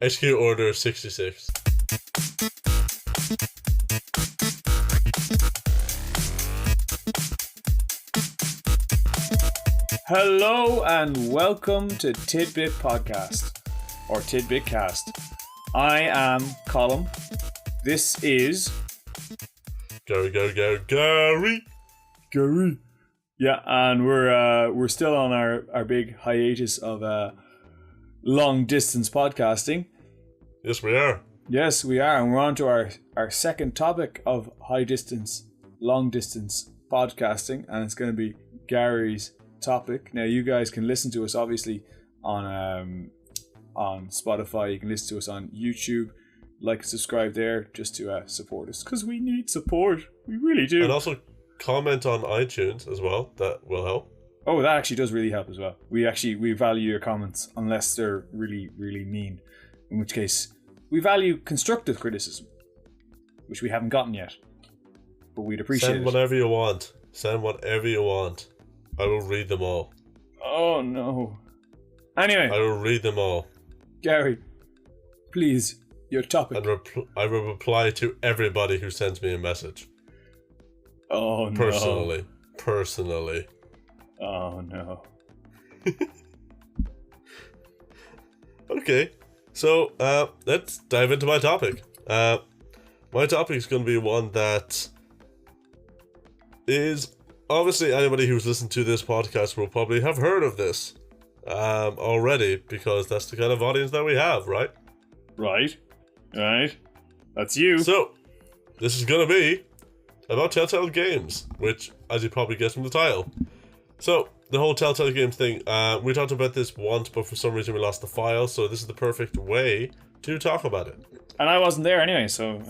Execute Order 66. Hello and welcome to Tidbit Podcast, or Tidbit Cast. I am Colm. This is... Gary. Yeah, and we're still on our big hiatus of long distance podcasting. Yes, we are. Yes, we are, and we're on to our second topic of long distance podcasting, and it's going to be Gary's topic. Now, you guys can listen to us obviously on Spotify. You can listen to us on YouTube. Like and subscribe there just to support us, because we need support. We really do. And also comment on iTunes as well. That will help. Oh, that actually does really help as well. We value your comments, unless they're really, really mean, in which case we value constructive criticism, which we haven't gotten yet, but we'd appreciate it. Send whatever you want. I will read them all. Oh no. Anyway, I will read them all. Gary, please, your topic. And I will reply to everybody who sends me a message. Oh no. Personally. Oh no. Okay, so let's dive into my topic. My topic is going to be one that is obviously anybody who's listened to this podcast will probably have heard of this already, because that's the kind of audience that we have, right? Right. That's you. So this is going to be about Telltale games, which, as you probably guessed from the title. So the whole Telltale games thing, we talked about this once, but for some reason we lost the file, so this is the perfect way to talk about it. And I wasn't there anyway, so...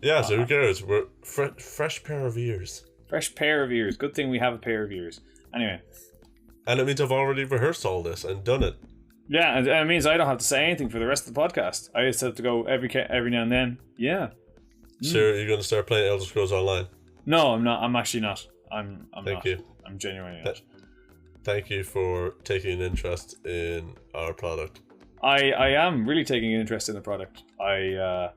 yeah, so who cares? We're fresh pair of ears. Fresh pair of ears. Good thing we have a pair of ears. Anyway. And it means I've already rehearsed all this and done it. Yeah, and it means I don't have to say anything for the rest of the podcast. I just have to go every now and then. Yeah. So you're going to start playing Elder Scrolls Online? No, I'm not. I'm actually not. I'm Thank not. you. I'm genuinely not. Thank you for taking an interest in our product. I am really taking an interest in the product. I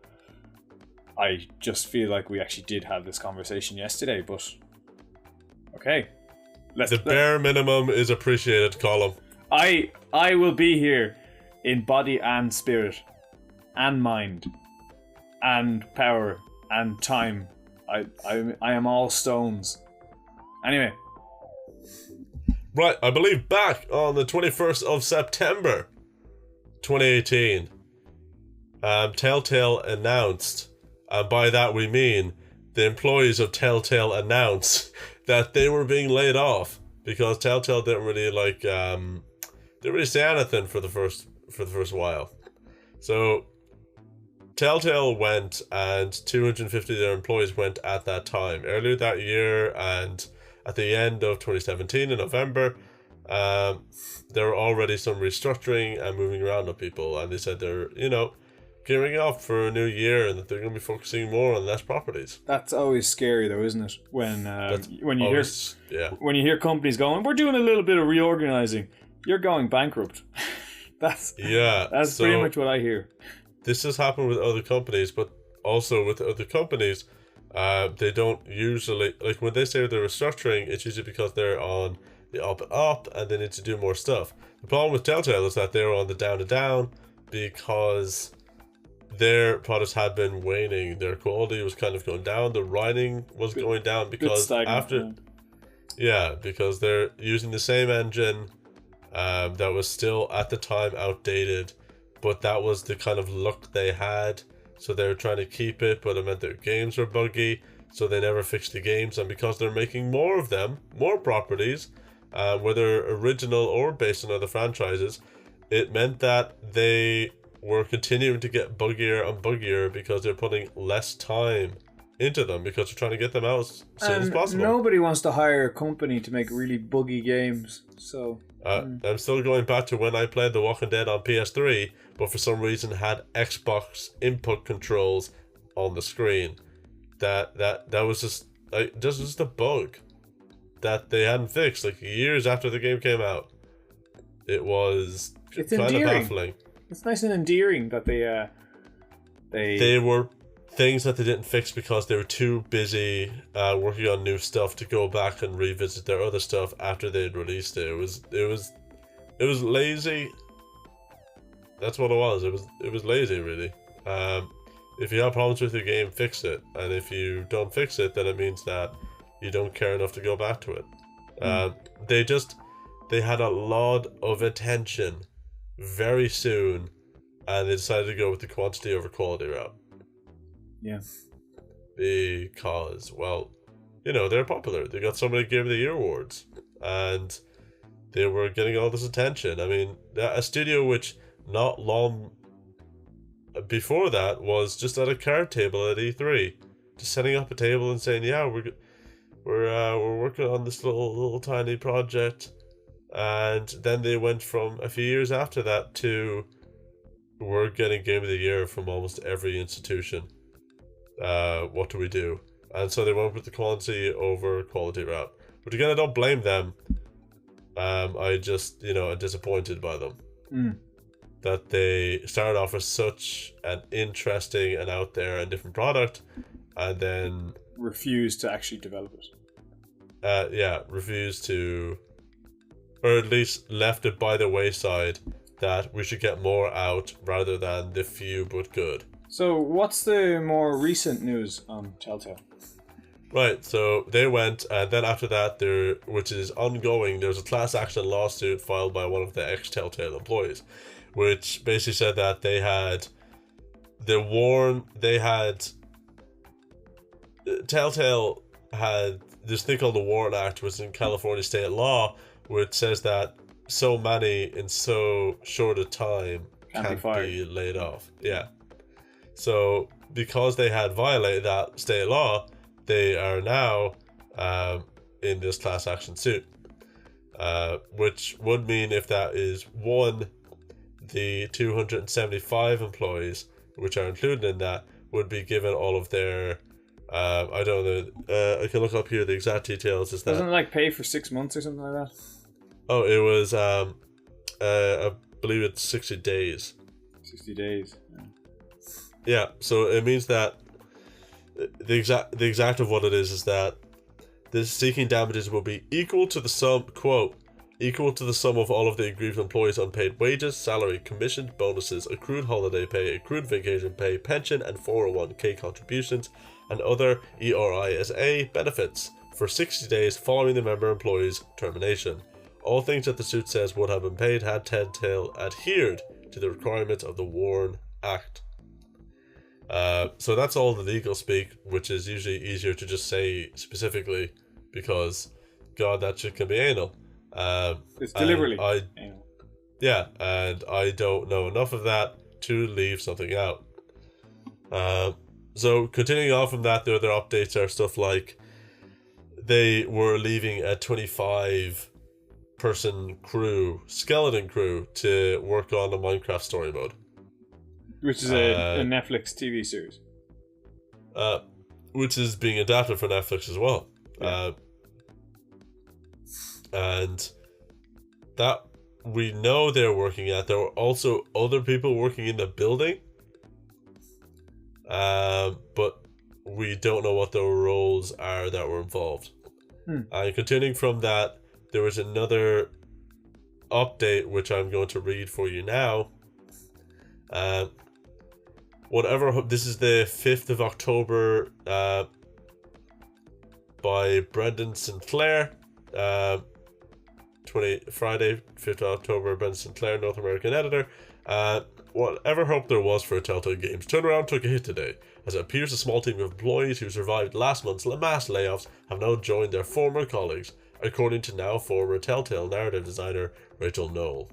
just feel like we actually did have this conversation yesterday, but okay. The bare minimum is appreciated, Colm. I will be here in body and spirit and mind and power and time. I am all stones. Anyway. Right, I believe back on the 21st of September 2018, Telltale announced, and by that we mean the employees of Telltale announced that they were being laid off, because Telltale didn't really say anything for the first while. So Telltale went, and 250 of their employees went at that time, earlier that year, and at the end of 2017 in November. There were already some restructuring and moving around of people, and they said they're, gearing up for a new year, and that they're going to be focusing more on less properties. That's always scary, though, isn't it? When you hear companies going, "We're doing a little bit of reorganizing," you're going bankrupt. That's pretty much what I hear. This has happened with other companies, but also with other companies, they don't usually, like when they say they're restructuring, it's usually because they're on the up and up and they need to do more stuff. The problem with Telltale is that they're on the down and down, because their products had been waning. Their quality was kind of going down. The writing was going down because because they're using the same engine that was still at the time outdated, but that was the kind of look they had. So they were trying to keep it, but it meant their games were buggy, so they never fixed the games. And because they're making more of them, more properties, whether original or based on other franchises, it meant that they were continuing to get buggier and buggier because they're putting less time into them, because they're trying to get them out as soon as possible. Nobody wants to hire a company to make really buggy games, so... I'm still going back to when I played The Walking Dead on PS3, but for some reason had Xbox input controls on the screen. That was just like, this was the bug that they hadn't fixed, like years after the game came out. It was kind of baffling. It's nice and endearing that they were things that they didn't fix because they were too busy working on new stuff to go back and revisit their other stuff after they'd released it. It was lazy. That's what it was. It was lazy, really. If you have problems with your game, fix it. And if you don't fix it, then it means that you don't care enough to go back to it. They had a lot of attention very soon, and they decided to go with the quantity over quality route. Yeah. Because, well, they're popular. They got so many Game of the Year awards, and they were getting all this attention. I mean, a studio which not long before that was just at a card table at E3, just setting up a table and saying, "Yeah, we're working on this little tiny project," and then they went from a few years after that to we're getting Game of the Year from almost every institution. What do we do? And so they went with the quantity over quality route. But again, I don't blame them. I just, I'm disappointed by them. That they started off with such an interesting and out there and different product, and then refused to actually develop it. Refused to, or at least left it by the wayside that we should get more out rather than the few but good. So what's the more recent news on Telltale? Right, so they went, and then after that, which is ongoing, there's a class action lawsuit filed by one of the ex-Telltale employees, which basically said that Telltale had this thing called the Warren Act, which is in California state law, which says that so many in so short a time can't be laid off. Yeah. So because they had violated that state law, they are now in this class action suit, which would mean if that is one, the 275 employees which are included in that would be given all of their I don't know, I can look up here the exact details. Doesn't it like pay for 6 months or something like that? Oh, it was I believe it's 60 days. 60 days. Yeah, so it means that the exact of what it is that this seeking damages will be equal to the sum, quote, equal to the sum of all of the aggrieved employees' unpaid wages, salary, commissions, bonuses, accrued holiday pay, accrued vacation pay, pension and 401k contributions, and other ERISA benefits for 60 days following the member employee's termination. All things that the suit says would have been paid had Telltale adhered to the requirements of the Warren Act. So that's all the legal speak, which is usually easier to just say specifically because, God, that shit can be anal. It's deliberately anal. Yeah, and I don't know enough of that to leave something out. So continuing on from that, the other updates are stuff like they were leaving a 25-person skeleton crew, to work on a Minecraft story mode. Which is a Netflix TV series. Which is being adapted for Netflix as well. Yeah. And that we know they're working at. There were also other people working in the building. But we don't know what the roles are that were involved. And continuing from that, there was another update which I'm going to read for you now. This is the 5th of October by Brendan Sinclair. Friday, 5th of October, Brendan Sinclair, North American editor. Whatever hope there was for a Telltale Games turnaround took a hit today, as it appears a small team of employees who survived last month's mass layoffs have now joined their former colleagues, according to now former Telltale narrative designer Rachel Knoll.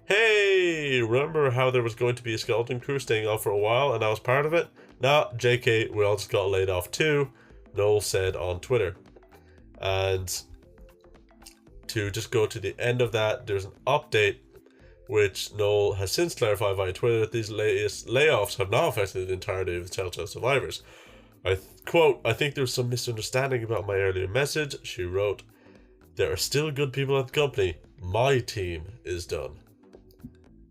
Hey, remember how there was going to be a skeleton crew staying on for a while and I was part of it? Nah, JK, we all just got laid off too, Knoll said on Twitter. And to just go to the end of that, there's an update which Knoll has since clarified via Twitter that these latest layoffs have not affected the entirety of the Telltale survivors. Quote, I think there was some misunderstanding about my earlier message, she wrote. There are still good people at the company. My team is done.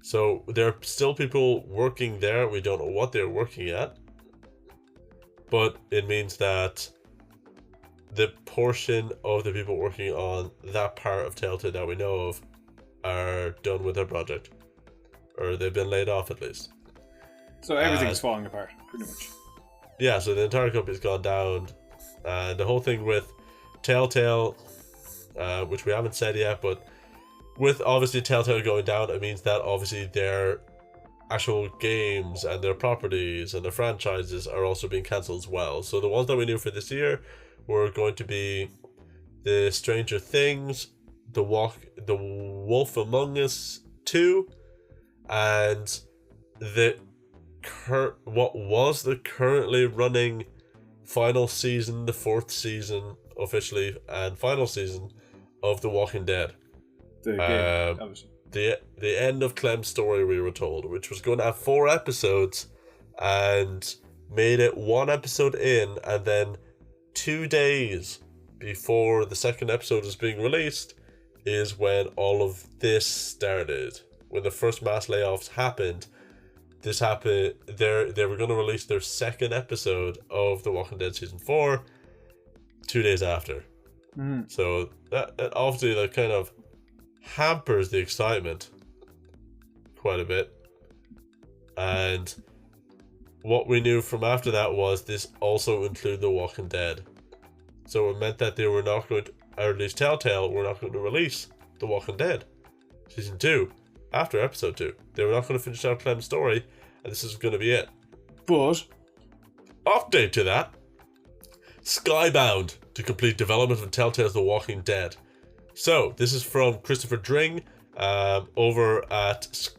So there are still people working there. We don't know what they're working at. But it means that the portion of the people working on that part of Telltale that we know of are done with their project. Or they've been laid off at least. So everything's falling apart, pretty much. Yeah, so the entire company's gone down. And the whole thing with Telltale, which we haven't said yet, but with obviously Telltale going down, it means that obviously their actual games and their properties and their franchises are also being cancelled as well. So the ones that we knew for this year were going to be the Stranger Things, the Wolf Among Us 2, and what was the currently running final season, the 4th season officially, and final season of The Walking Dead. The game, obviously. The end of Clem's story, we were told, which was going to have 4 episodes, and made it 1 episode in, and then 2 days before the 2nd episode was being released is when all of this started. When the first mass layoffs happened, this happened. They were going to release their 2nd episode of The Walking Dead season 4 2 days after. So that obviously that kind of hampers the excitement quite a bit. And what we knew from after that was this also included The Walking Dead. So it meant that they were not going to, or at least Telltale were not going to release The Walking Dead season 2 after episode 2. They were not going to finish out Clem's story, and this is going to be it. But update to that: Skybound to complete development of Telltale's The Walking Dead. So this is from Christopher Dring over at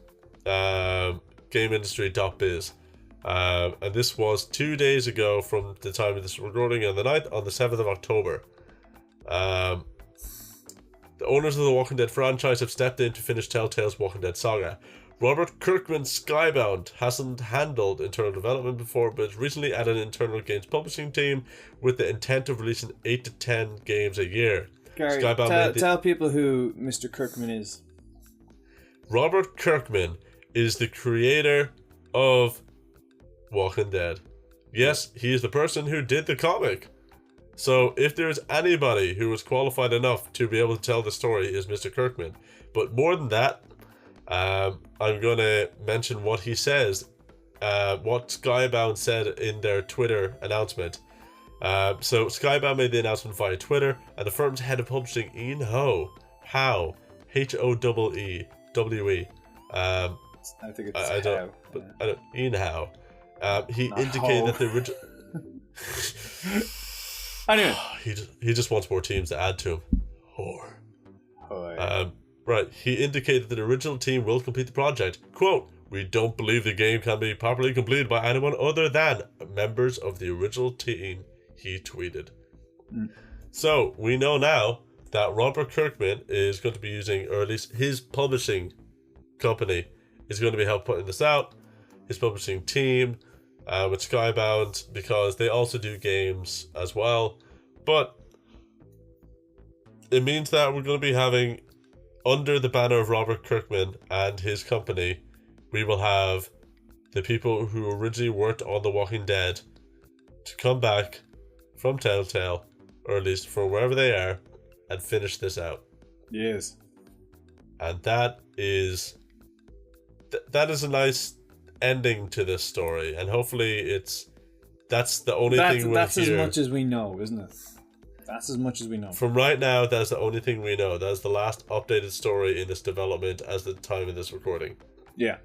GameIndustry.biz. And this was 2 days ago from the time of this recording on the 7th of October. The owners of the Walking Dead franchise have stepped in to finish Telltale's Walking Dead saga. Robert Kirkman's Skybound hasn't handled internal development before, but has recently added an internal games publishing team with the intent of releasing 8 to 10 games a year. Gary, tell people who Mr. Kirkman is. Robert Kirkman is the creator of Walking Dead. Yes, he is the person who did the comic. So if there's anybody who was qualified enough to be able to tell the story, is Mr. Kirkman. But more than that, I'm going to mention what he says, what Skybound said in their Twitter announcement. So Skybound made the announcement via Twitter, and the firm's head of publishing, Ian Howe, H-O-E-E-W-E. I think it's I don't, Howe. but I don't, Ian Howe. He indicated that the original. Anyway, he just wants more teams to add to him. Whore. Right. He indicated that the original team will complete the project. Quote: "We don't believe the game can be properly completed by anyone other than members of the original team," he tweeted. So we know now that Robert Kirkman is going to be using, or at least his publishing company is going to be help putting this out. His publishing team with Skybound, because they also do games as well. But it means that we're going to be having, under the banner of Robert Kirkman and his company, we will have the people who originally worked on The Walking Dead to come back from Telltale, or at least from wherever they are, and finish this out. Yes. And that is a nice ending to this story, and hopefully that's the only thing we'll that's hear. as much as we know, isn't it? That's as much as we know. From right now, that's the only thing we know. That's the last updated story in this development as the time of this recording. Yeah.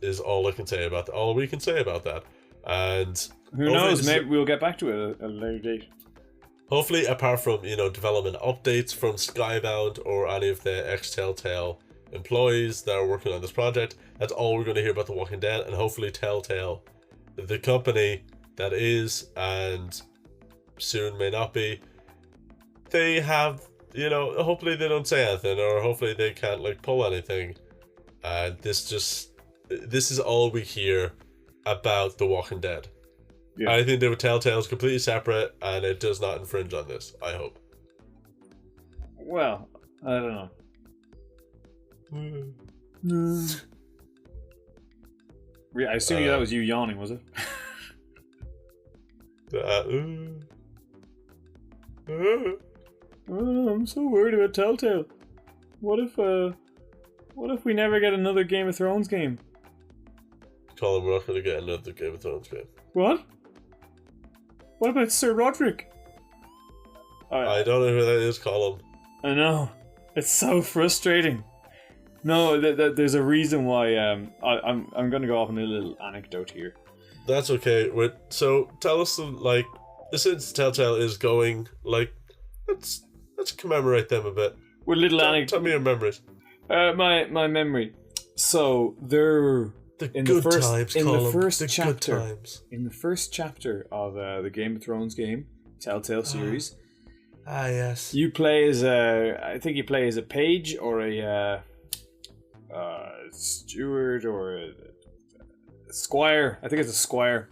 Is all I can say about that. All we can say about that. And who knows? Maybe we'll get back to it at a later date. Hopefully, apart from development updates from Skybound or any of the ex-Telltale employees that are working on this project, that's all we're going to hear about The Walking Dead. And hopefully, Telltale, the company that is and soon may not be, they have, hopefully they don't say anything, or hopefully they can't pull anything. And this is all we hear about The Walking Dead. Yeah. I think that Telltale is completely separate, and it does not infringe on this, I hope. Well, I don't know. I assume that was you yawning, was it? Oh, I'm so worried about Telltale. What if we never get another Game of Thrones game? Colm, we're not going to get another Game of Thrones game. What? What about Sir Roderick? I don't know who that is, Colm. I know. It's so frustrating. No, there's a reason why. I'm going to go off on a little anecdote here. That's okay. So tell us, like, since Telltale is going, like, let's commemorate them a bit. With little anecdote. Tell me your memories. My memory. So they're in the first chapter of the Game of Thrones game, Telltale series. Yes. You play as I think you play as a page or a steward or a squire. I think it's a squire,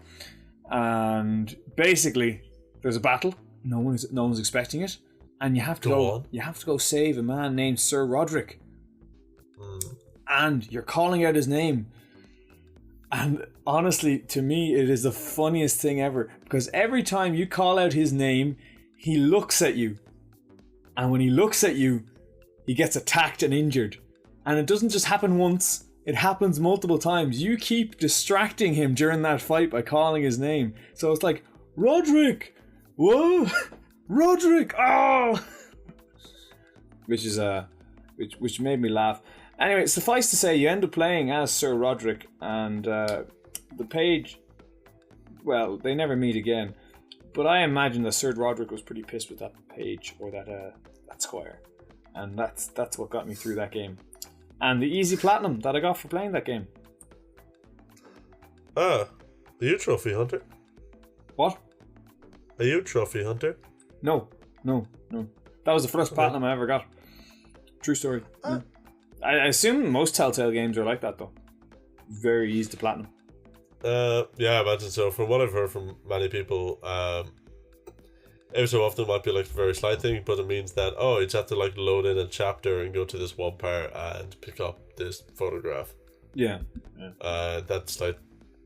and basically there's a battle. No one's expecting it, and you have to go save a man named Sir Roderick. And you're calling out his name. And honestly, to me, it is the funniest thing ever. Because every time you call out his name, he looks at you. And when he looks at you, he gets attacked and injured. And it doesn't just happen once, it happens multiple times. You keep distracting him during that fight by calling his name. So it's like, Roderick! Whoa! Roderick! Oh! Which made me laugh. Anyway, suffice to say, you end up playing as Sir Roderick, and the page, well, they never meet again. But I imagine that Sir Roderick was pretty pissed with that page, or that squire. And that's what got me through that game. And the easy platinum that I got for playing that game. Are you a trophy hunter? What? Are you a trophy hunter? No. That was the first platinum I ever got. True story. Yeah. I assume most Telltale games are like that, though. Very easy to platinum. Yeah, I imagine so. From what I've heard from many people, every so often it might be like a very slight thing, but it means that, you just have to like load in a chapter and go to this one part and pick up this photograph. Yeah. That's like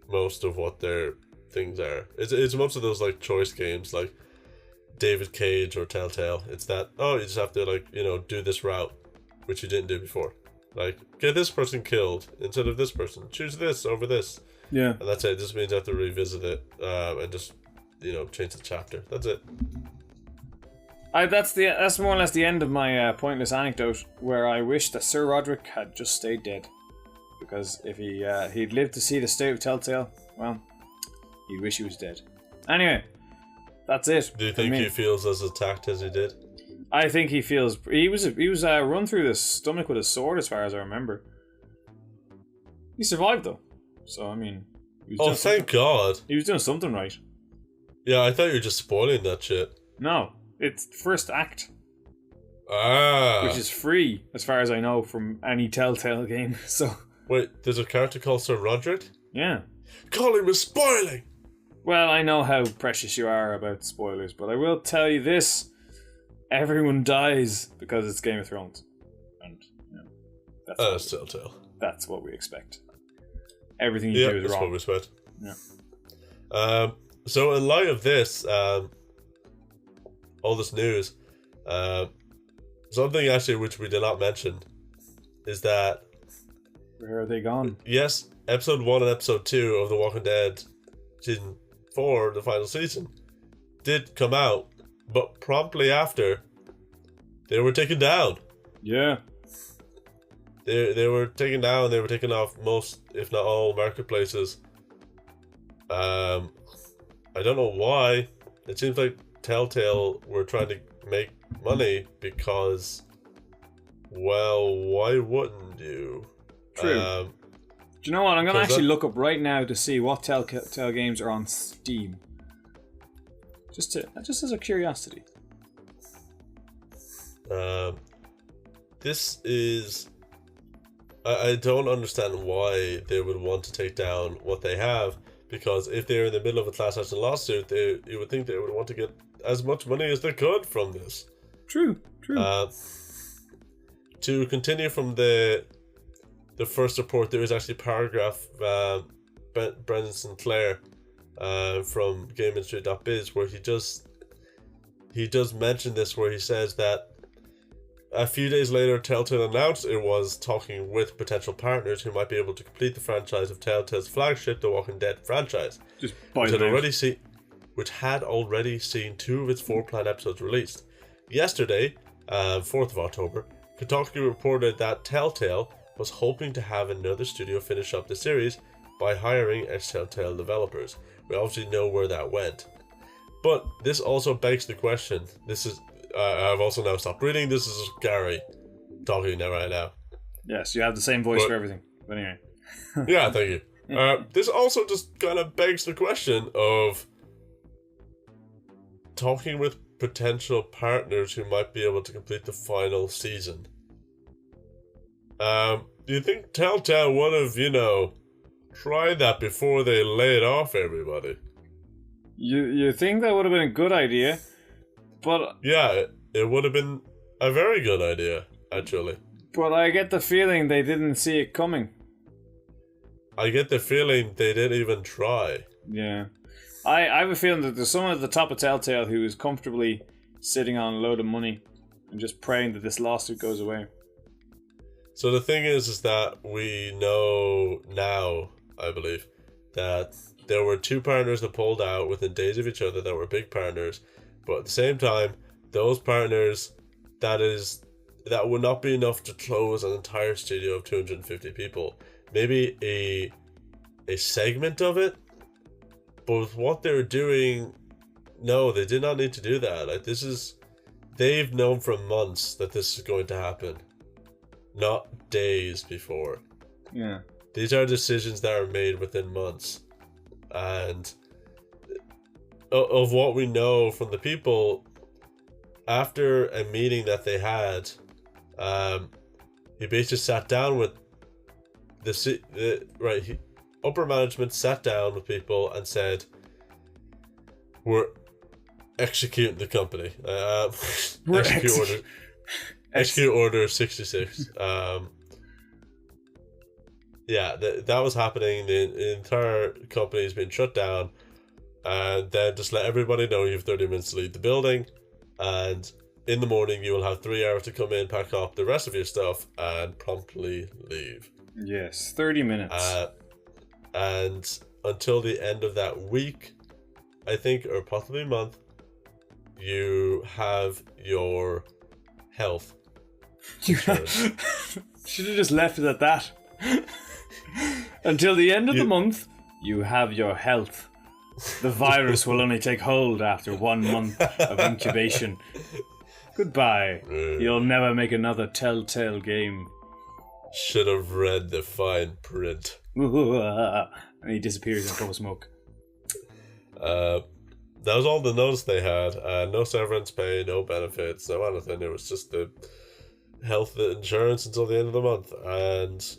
most of what their things are. It's most of those like choice games like David Cage or Telltale. It's that, you just have to like, do this route, which you didn't do before. Like, get this person killed instead of this person. Choose this over this. Yeah. And that's it. It just means you have to revisit it and just, change the chapter. That's it. That's more or less the end of my pointless anecdote, where I wish that Sir Roderick had just stayed dead. Because if he'd lived to see the state of Telltale, well, he'd wish he was dead. Anyway, that's it. Do you think he feels as attacked as he did? I think he was run through the stomach with a sword, as far as I remember. He survived though, so I mean. Thank God! He was doing something right. Yeah, I thought you were just spoiling that shit. No, it's first act. Which is free, as far as I know, from any Telltale game. So. Wait, there's a character called Sir Roderick? Yeah. Colm is spoiling. Well, I know how precious you are about spoilers, but I will tell you this. Everyone dies because it's Game of Thrones. And, that's Telltale. That's what we expect. Everything you do is wrong. That's what we expect. Yeah. So in light of this, all this news, something actually which we did not mention is that... Where are they gone? Yes, episode 1 and episode 2 of The Walking Dead season 4, the final season, did come out. But promptly after, they were taken down. Yeah. They were taken down. They were taken off most, if not all, marketplaces. I don't know why. It seems like Telltale were trying to make money because, well, why wouldn't you? True. Do you know what? I'm going to actually look up right now to see what Telltale games are on Steam. Just as a curiosity. This is... I don't understand why they would want to take down what they have, because if they're in the middle of a class action lawsuit, you would think they would want to get as much money as they could from this. True. To continue from the the first report, there is actually a paragraph, Brendan Sinclair from GameIndustry.biz, where he does mention this, where he says that a few days later, Telltale announced it was talking with potential partners who might be able to complete the franchise of Telltale's flagship, The Walking Dead franchise, Just which had already seen 2 of its 4 planned episodes released. Yesterday, 4th of October, Kotaku reported that Telltale was hoping to have another studio finish up the series by hiring ex-Telltale developers. We obviously know where that went. But this also begs the question. This is I've also now stopped reading. This is Gary talking now right now. Yes, you have the same voice for everything. But anyway. Yeah, thank you. This also just kind of begs the question of talking with potential partners who might be able to complete the final season. Do you think Telltale would have, tried that before they laid off everybody? You think that would have been a good idea, but... Yeah, it would have been a very good idea, actually. But I get the feeling they didn't see it coming. I get the feeling they didn't even try. Yeah. I have a feeling that there's someone at the top of Telltale who is comfortably sitting on a load of money and just praying that this lawsuit goes away. So the thing is that we know now, I believe, that there were 2 partners that pulled out within days of each other that were big partners, but at the same time, those partners, that would not be enough to close an entire studio of 250 people. Maybe a segment of it, but with what they're doing, no, they did not need to do that. Like, they've known for months that this is going to happen, not days before. Yeah. These are decisions that are made within months. And of what we know from the people, after a meeting that they had, he basically sat down with upper management sat down with people and said, we're executing the company. Execute order 66. Yeah, that was happening. The entire company has been shut down, and then just let everybody know you have 30 minutes to leave the building, and in the morning you will have 3 hours to come in, pack up the rest of your stuff, and promptly leave. Yes, 30 minutes. And until the end of that week, I think, or possibly month, you have your health insurance. Should have just left it at that. Until the end of the month, you have your health. The virus will only take hold after 1 month of incubation. Goodbye. You'll never make another Telltale game. Should have read the fine print. And he disappears in a puff of smoke. That was all the notice they had. No severance pay, no benefits, no anything. It was just the health insurance until the end of the month. And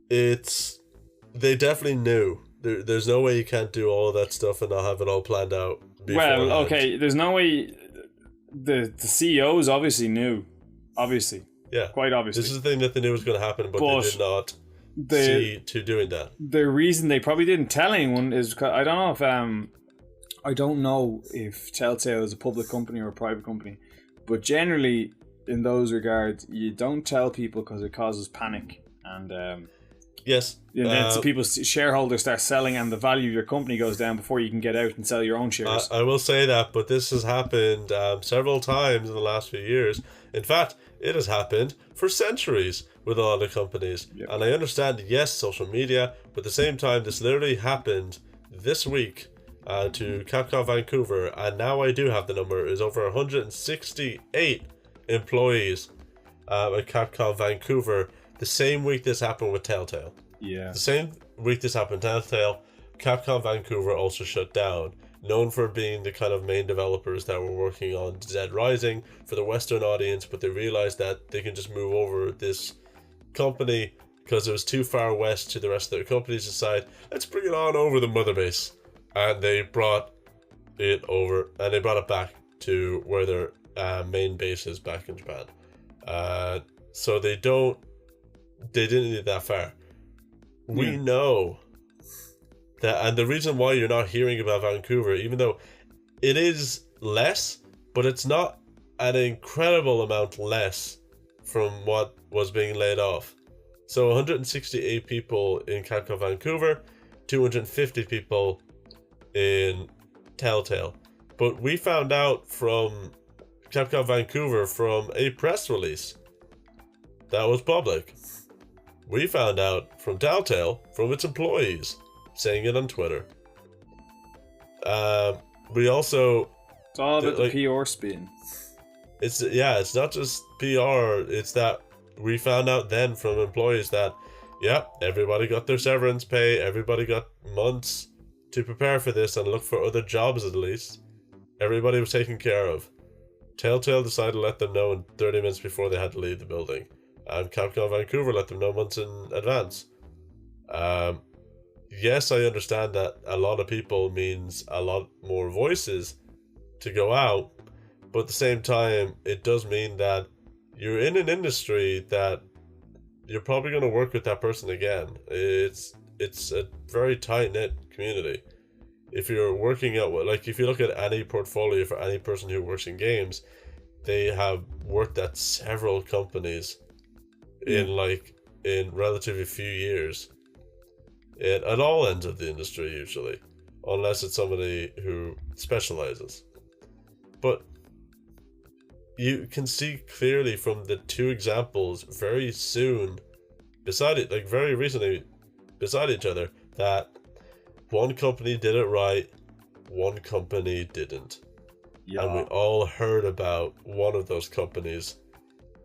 they definitely knew. There's no way you can't do all of that stuff and not have it all planned out beforehand. Well, okay, there's no way. The CEOs obviously knew. Obviously. Yeah. Quite obviously. This is the thing that they knew was going to happen, but they did not see to doing that. The reason they probably didn't tell anyone is because I don't know if Telltale is a public company or a private company, but generally in those regards, you don't tell people because it causes panic and yes, then people's shareholders start selling and the value of your company goes down before you can get out and sell your own shares. I will say that, but this has happened several times in the last few years. In fact, it has happened for centuries with a lot of companies. Yep. And I understand, yes, social media, but at the same time, this literally happened this week to Capcom Vancouver, and now I do have the number, is over 168 employees at Capcom Vancouver the same week this happened with Telltale. Yeah. The same week this happened with Telltale, Capcom Vancouver also shut down, known for being the kind of main developers that were working on Dead Rising for the Western audience, but they realized that they can just move over this company because it was too far west to the rest of their companies. Decide, let's bring it on over the mother base. And they brought it over, and they brought it back to where their main base is back in Japan. So they don't they didn't get that far. We Yeah. know that, and the reason why you're not hearing about Vancouver, even though it is less, but it's not an incredible amount less from what was being laid off. So 168 people in Capcom Vancouver, 250 people in Telltale. But we found out from Capcom Vancouver from a press release that was public. We found out from Telltale from its employees saying it on Twitter. We also... It's all about the PR spin. It's not just PR, it's that we found out then from employees that, everybody got their severance pay, everybody got months to prepare for this and look for other jobs at least. Everybody was taken care of. Telltale decided to let them know in 30 minutes before they had to leave the building. And Capcom Vancouver let them know months in advance. Yes, I understand that a lot of people means a lot more voices to go out, but at the same time, it does mean that you're in an industry that you're probably going to work with that person again. It's a very tight-knit community. If you're working out, like if you look at any portfolio for any person who works in games, they have worked at several companies in relatively few years. At all ends of the industry usually, unless it's somebody who specializes. But you can see clearly from the two examples very soon very recently beside each other, that one company did it right, one company didn't. Yeah. And we all heard about one of those companies,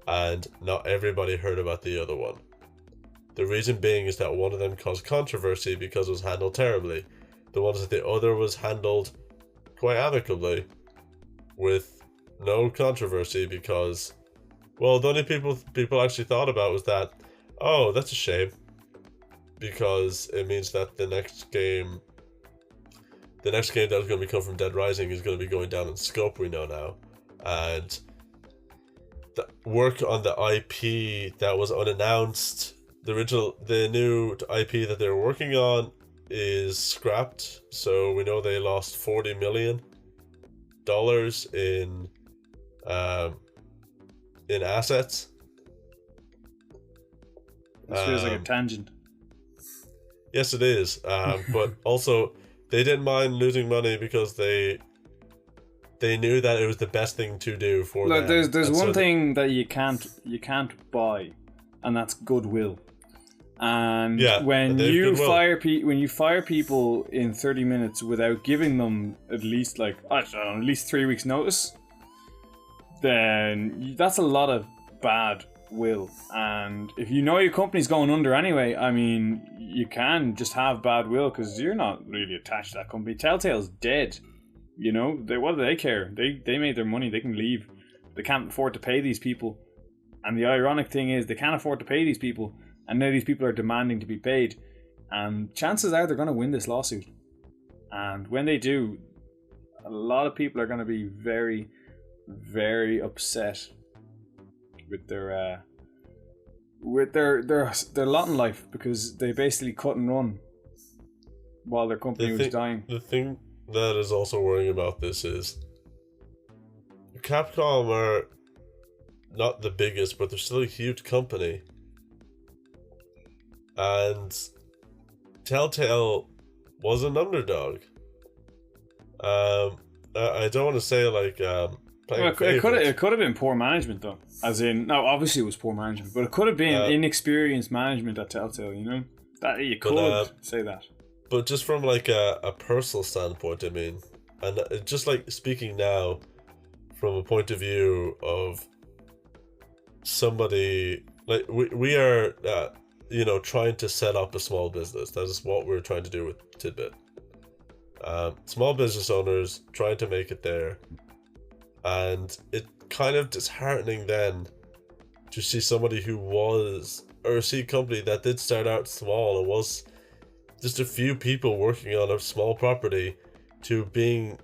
and not everybody heard about the other one. The reason being is that one of them caused controversy because it was handled terribly. The ones that the other was handled quite amicably, with no controversy, because, well, the only people actually thought about was that, oh, that's a shame, because it means that the next game that was going to become from Dead Rising is going to be going down in scope, we know now. And the work on the IP that was unannounced, the new IP that they're working on is scrapped, so we know they lost $40 million in assets. This feels like a tangent. Yes, it is. But also, they didn't mind losing money because they knew that it was the best thing to do for them. There's one thing that you can't buy, and that's goodwill. And when you fire people in 30 minutes without giving them at least at least 3 weeks notice, then that's a lot of bad will. And if you know your company's going under anyway, I mean, you can just have bad will because you're not really attached to that company. Telltale's dead. You know, what do they care? They made their money. They can leave. They can't afford to pay these people. And the ironic thing is, they can't afford to pay these people, and now these people are demanding to be paid. And chances are they're going to win this lawsuit. And when they do, a lot of people are going to be very, very upset with their lot in life, because they basically cut and run while their company was dying. The thing that is also worrying about this is Capcom are not the biggest, but they're still a huge company, and Telltale was an underdog. I don't want to say it could have been poor management though, as in, no, obviously it was poor management, but it could have been inexperienced management at Telltale. You know, that you could say that. But just from a personal standpoint, I mean, and just speaking now from a point of view of somebody, we are trying to set up a small business. That is what we're trying to do with Tidbit. Small business owners trying to make it there, and it kind of disheartening then to see somebody see a company that did start out small and was just a few people working on a small property to being,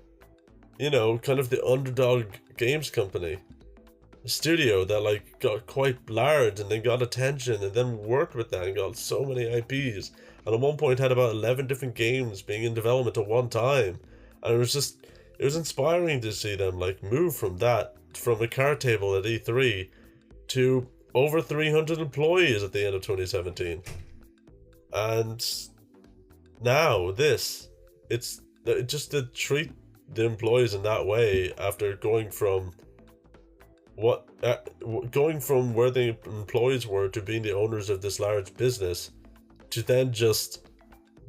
kind of the underdog games company studio that like got quite large and then got attention and then worked with that and got so many IPs, and at one point had about 11 different games being in development at one time. And it was inspiring to see them like move from a card table at E3 to over 300 employees at the end of 2017. And now it's just to treat the employees in that way after going from where the employees were to being the owners of this large business to then just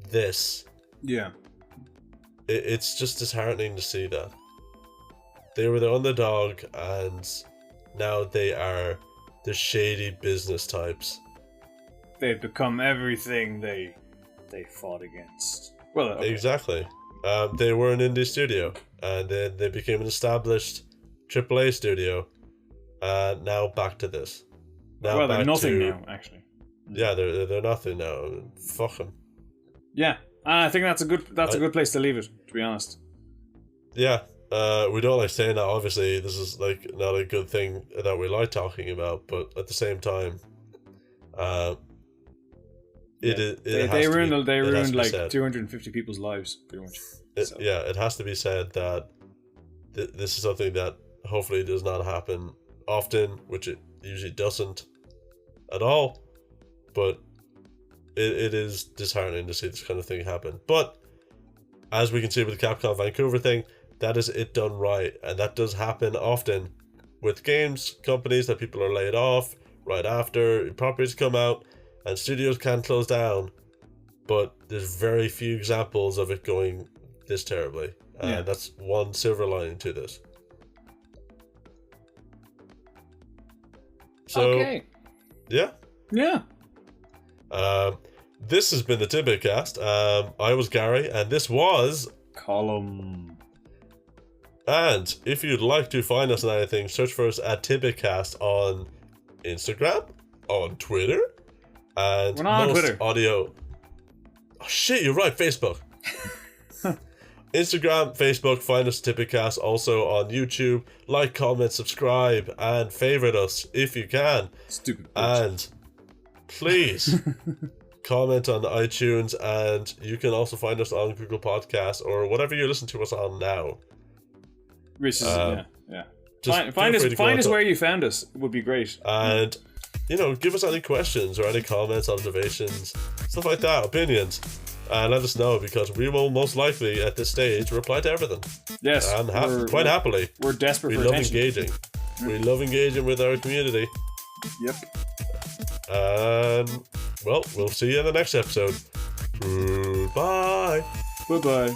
this. Yeah. It's just disheartening to see that. They were the underdog and now they are the shady business types. They've become everything they fought against. Well, okay. Exactly. They were an indie studio, and then they became an established AAA studio, and now back to this. Well, they're nothing now, actually. Yeah, they're nothing now. Fuck them. Yeah, I think that's a good place to leave it, to be honest. Yeah, we don't like saying that. Obviously, this is like not a good thing that we like talking about, but at the same time, they ruined like 250 people's lives, pretty much. Yeah, it has to be said that this is something that hopefully does not happen often, which it usually doesn't at all. But it is disheartening to see this kind of thing happen. But as we can see with the Capcom Vancouver thing, that is it done right, and that does happen often with games companies that people are laid off right after properties come out, and studios can close down. But there's very few examples of it going this terribly, and that's one silver lining to this. So, okay. Yeah. This has been the Tidbit Cast. I was Gary, and this was Colm. And if you'd like to find us on anything, search for us at Tidbitcast on Instagram, on Twitter, and we're not on Twitter. Audio. Oh shit, you're right. Facebook, Instagram, Facebook. Find us Tidbitcast. Also on YouTube. Like, comment, subscribe, and favorite us if you can. Stupid bitch. And please comment on iTunes, and you can also find us on Google Podcasts or whatever you listen to us on now. Which is, Find us where you found us. It would be great. And, give us any questions or any comments, observations, stuff like that, opinions. And let us know, because we will most likely, at this stage, reply to everything. Yes. And quite happily. We're desperate for attention. Engaging. We love engaging with our community. Yep. And, well, we'll see you in the next episode. Goodbye. Bye-bye.